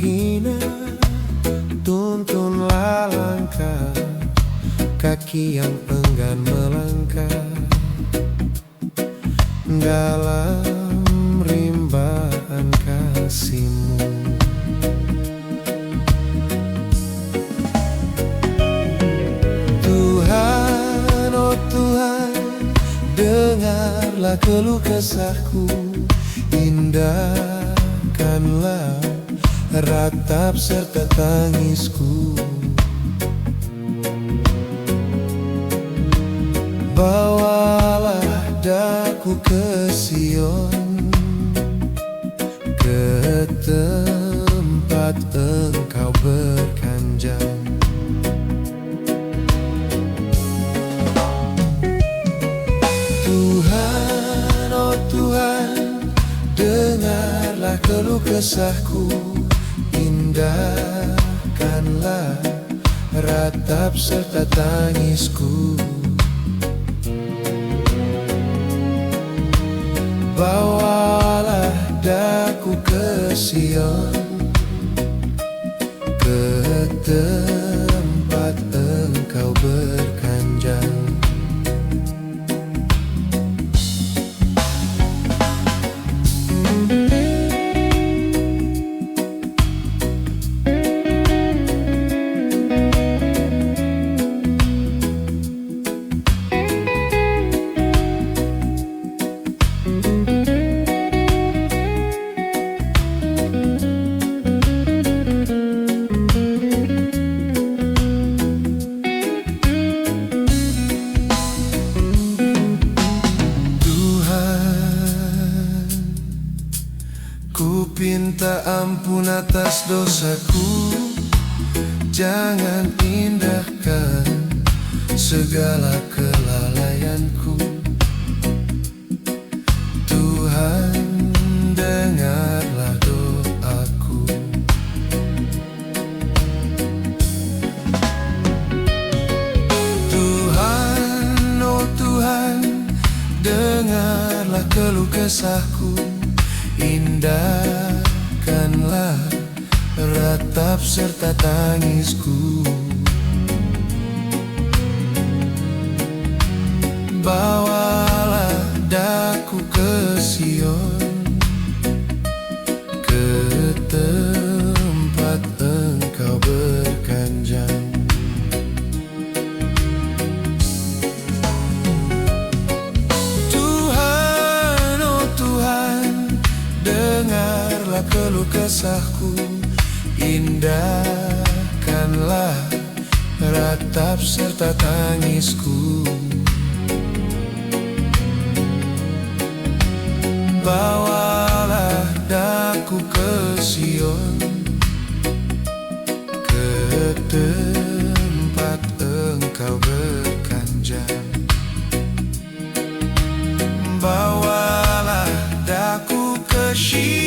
menghina, tuntunlah langkah kaki yang enggan melangkah dalam rimbaan kasih-Mu. Tuhan, oh Tuhan, dengarlah keluh kesahku, indahkanlah ratap serta tangisku. Bawalah daku ke Sion, ke tempat Engkau berkanjang. Tuhan, oh Tuhan, dengarlah keluh kesahku, indahkanlah ratap serta tangisku. Bawalah daku ke Sion, ke tempat Engkau berkanjang. Ku pinta ampun atas dosaku, jangan indahkan segala kelalaianku. Tuhan, dengarlah doaku. Tuhan, oh Tuhan, dengarlah keluh kesahku, indahkanlah ratap serta tangisku. Bawalah daku ke Sion, ke tempat Engkau berkanjang. Tuhan, oh Tuhan, dengarlah keluh kesahku, indahkanlah ratap serta tangisku. Bawalah daku ke Sion, ke tempat Engkau berkanjang. Bawalah daku ke Sion,